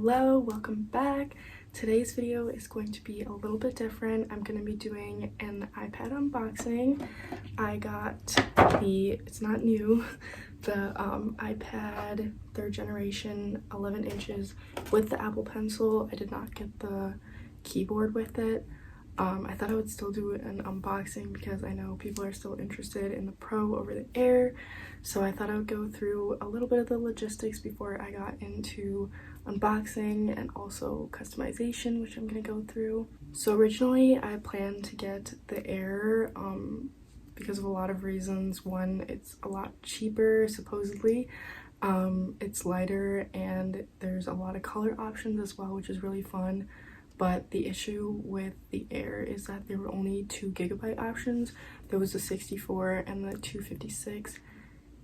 Hello, welcome back. Today's video is going to be a little bit different. I'm going to be doing an iPad unboxing. I got it's not new, the iPad 3rd generation 11 inches with the Apple Pencil. I did not get the keyboard with it. I thought I would still do an unboxing because I know people are still interested in the Pro over the Air. So I thought I would go through a little bit of the logistics before I got into unboxing and also customization, which I'm going to go through. So originally I planned to get the Air because of a lot of reasons. One, it's a lot cheaper supposedly. It's lighter and there's a lot of color options as well, which is really fun. But the issue with the Air is that there were only 2 GB options. There was the 64 and the 256,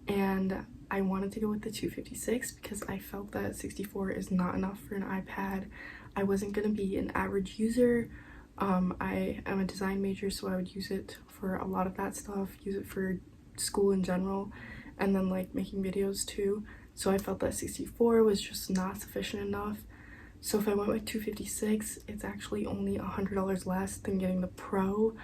and I wanted to go with the 256 because I felt that 64 is not enough for an iPad. I wasn't going to be an average user. I am a design major, so I would use it for a lot of that stuff, use it for school in general, and then like making videos too. So I felt that 64 was just not sufficient enough. So if I went with 256, it's actually only $100 less than getting the Pro.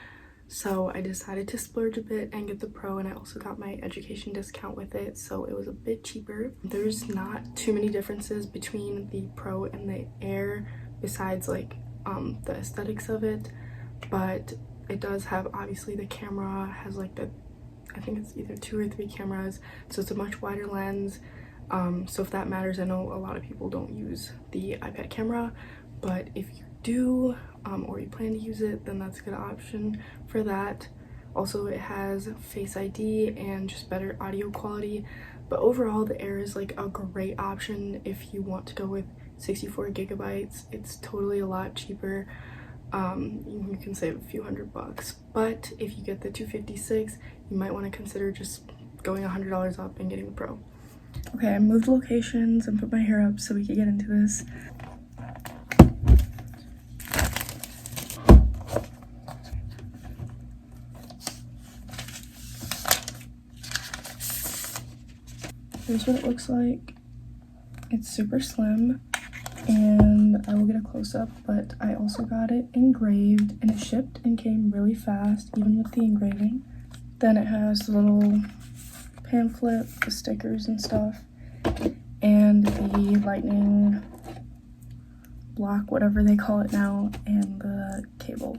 So I decided to splurge a bit and get the Pro, and I also got my education discount with it, so it was a bit cheaper. There's not too many differences between the Pro and the Air besides like the aesthetics of it, but it does have, obviously the camera has like I think it's either 2 or 3 cameras, so it's a much wider lens. So if that matters, I know a lot of people don't use the iPad camera, but if you do or you plan to use it, then that's a good option for that. Also, it has Face ID and just better audio quality, but overall the Air is like a great option if you want to go with 64 GB. It's totally a lot cheaper. You can save a few $100, but if you get the 256, you might want to consider just going $100 up and getting the Pro. Okay, I moved locations and put my hair up so we could get into this. Here's what it looks like. It's super slim, and I will get a close-up, but I also got it engraved, and it shipped and came really fast, even with the engraving. Then it has the little pamphlet, the stickers and stuff, and the lightning block, whatever they call it now, and the cable.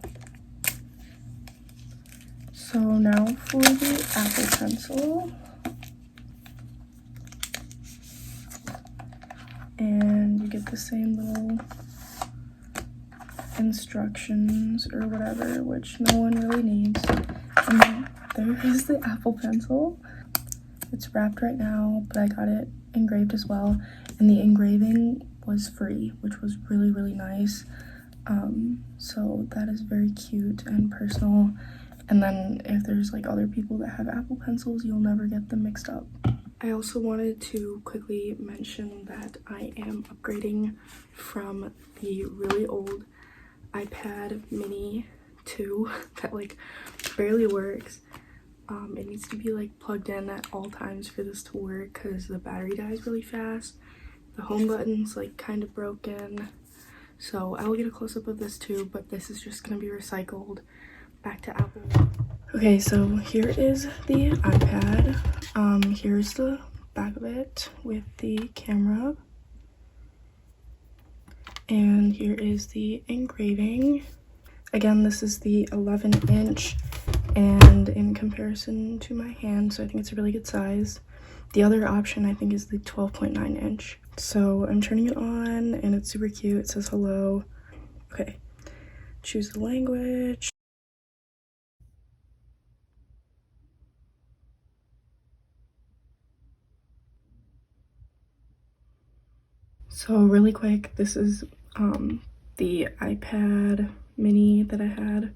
So now for the Apple Pencil. And you get the same little instructions or whatever, which no one really needs. And then there is the Apple Pencil. It's wrapped right now, but I got it engraved as well, and the engraving was free, which was really, really nice. So that is very cute and personal. And then if there's like other people that have Apple Pencils, you'll never get them mixed up. I also wanted to quickly mention that I am upgrading from the really old iPad mini 2 that like barely works. It needs to be like plugged in at all times for this to work because the battery dies really fast. The home button's like kind of broken. So I will get a close-up of this too, but this is just gonna be recycled back to Apple. Okay, so here is the iPad. Here's the back of it with the camera. And here is the engraving. Again, this is the 11-inch, and in comparison to my hand, so I think it's a really good size. The other option I think is the 12.9-inch. So I'm turning it on, and it's super cute. It says hello. Okay, choose the language. So really quick, this is the iPad mini that I had,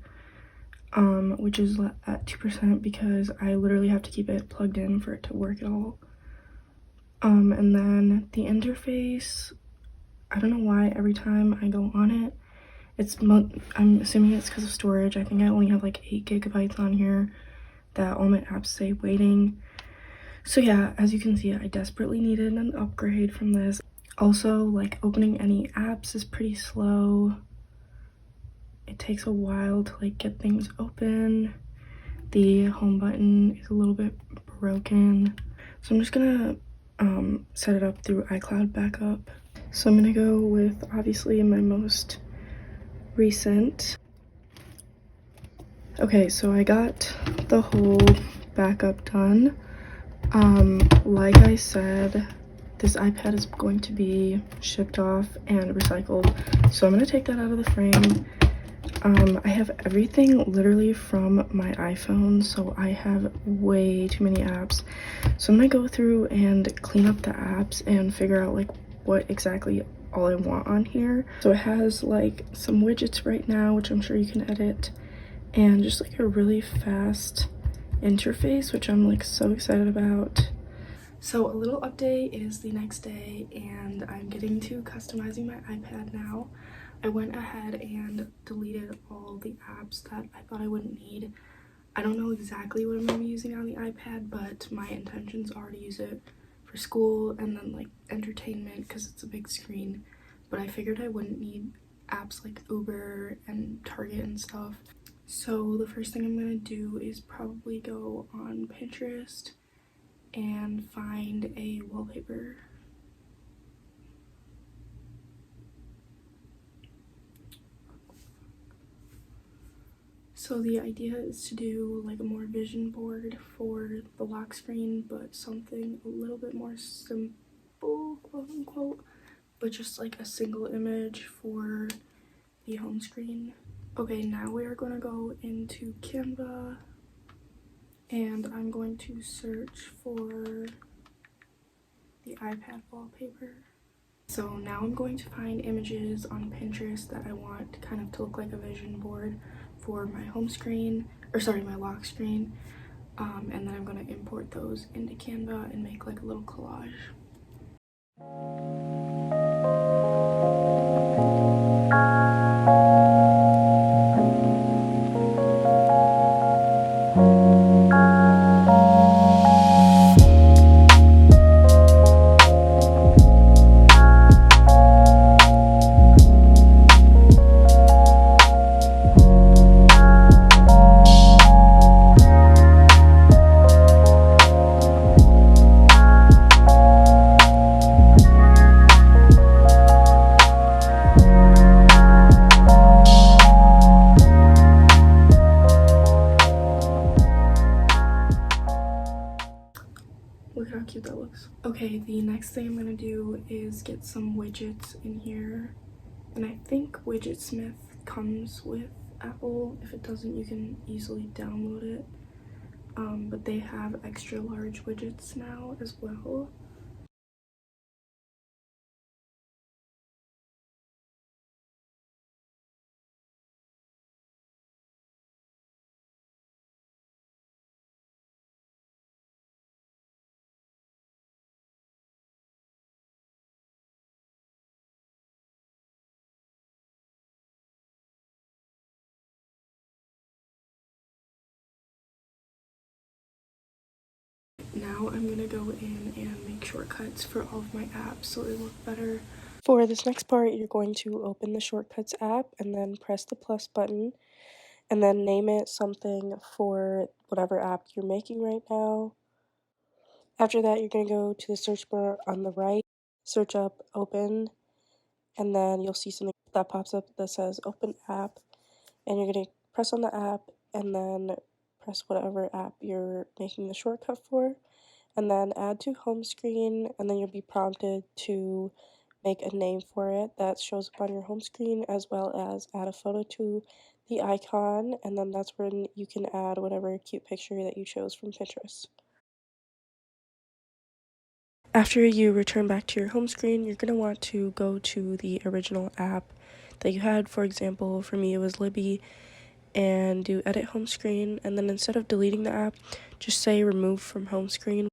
which is at 2% because I literally have to keep it plugged in for it to work at all. And then the interface, I don't know why every time I go on it, I'm assuming it's because of storage. I think I only have like 8 GB on here that all my apps say waiting. So yeah, as you can see, I desperately needed an upgrade from this. Also, like, opening any apps is pretty slow. It takes a while to like get things open. The home button is a little bit broken, so I'm just gonna set it up through iCloud backup. So I'm gonna go with obviously my most recent. Okay, so I got the whole backup done. Like I said, this iPad is going to be shipped off and recycled, so I'm gonna take that out of the frame. I have everything literally from my iPhone, so I have way too many apps. So I'm gonna go through and clean up the apps and figure out like what exactly all I want on here. So it has like some widgets right now, which I'm sure you can edit, and just like a really fast interface, which I'm like so excited about. So a little update, it is the next day and I'm getting to customizing my iPad now. I went ahead and deleted all the apps that I thought I wouldn't need. I don't know exactly what I'm going to be using on the iPad, but my intentions are to use it for school and then like entertainment because it's a big screen. But I figured I wouldn't need apps like Uber and Target and stuff. So the first thing I'm going to do is probably go on Pinterest and find a wallpaper. So the idea is to do like a more vision board for the lock screen, but something a little bit more simple, quote unquote, but just like a single image for the home screen. Okay, now we are going to go into Canva and I'm going to search for the iPad wallpaper. So now I'm going to find images on Pinterest that I want kind of to look like a vision board for my home screen, or sorry, my lock screen. And then I'm going to import those into Canva and make like a little collage. Look how cute that looks. Okay, the next thing I'm gonna do is get some widgets in here. And I think Widgetsmith comes with Apple. If it doesn't, you can easily download it. But they have extra large widgets now as well. Now I'm gonna go in and make shortcuts for all of my apps so they look better. For this next part, you're going to open the Shortcuts app and then press the plus button and then name it something for whatever app you're making right now. After that, you're going to go to the search bar on the right, search up open, and then you'll see something that pops up that says open app, and you're going to press on the app and then press whatever app you're making the shortcut for, and then add to home screen, and then you'll be prompted to make a name for it that shows up on your home screen, as well as add a photo to the icon, and then that's when you can add whatever cute picture that you chose from Pinterest. After you return back to your home screen, you're going to want to go to the original app that you had. For example, for me it was Libby, and do edit home screen, and then instead of deleting the app, just say remove from home screen.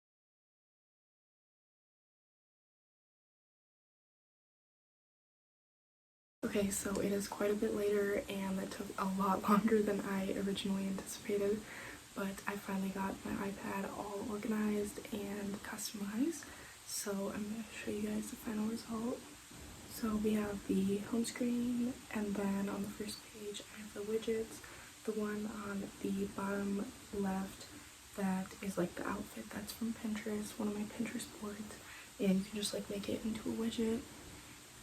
Okay, so it is quite a bit later and it took a lot longer than I originally anticipated, but I finally got my iPad all organized and customized. So I'm going to show you guys the final result. So we have the home screen, and then on the first page I have the widgets. The one on the bottom left, that is like the outfit, that's from Pinterest, one of my Pinterest boards, and you can just like make it into a widget.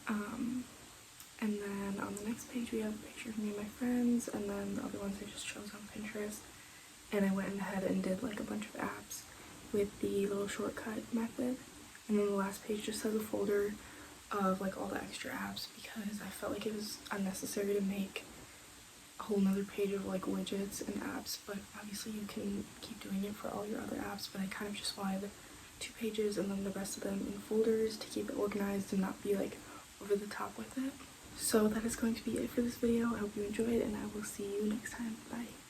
And then on the next page we have a picture of me and my friends, and then the other ones I just chose on Pinterest. And I went ahead and did like a bunch of apps with the little shortcut method. And then the last page just has a folder of like all the extra apps, because I felt like it was unnecessary to make a whole nother page of like widgets and apps, but obviously you can keep doing it for all your other apps. But I kind of just wanted 2 pages and then the rest of them in folders to keep it organized and not be like over the top with it. So that is going to be it for this video. I hope you enjoyed, and I will see you next time. Bye.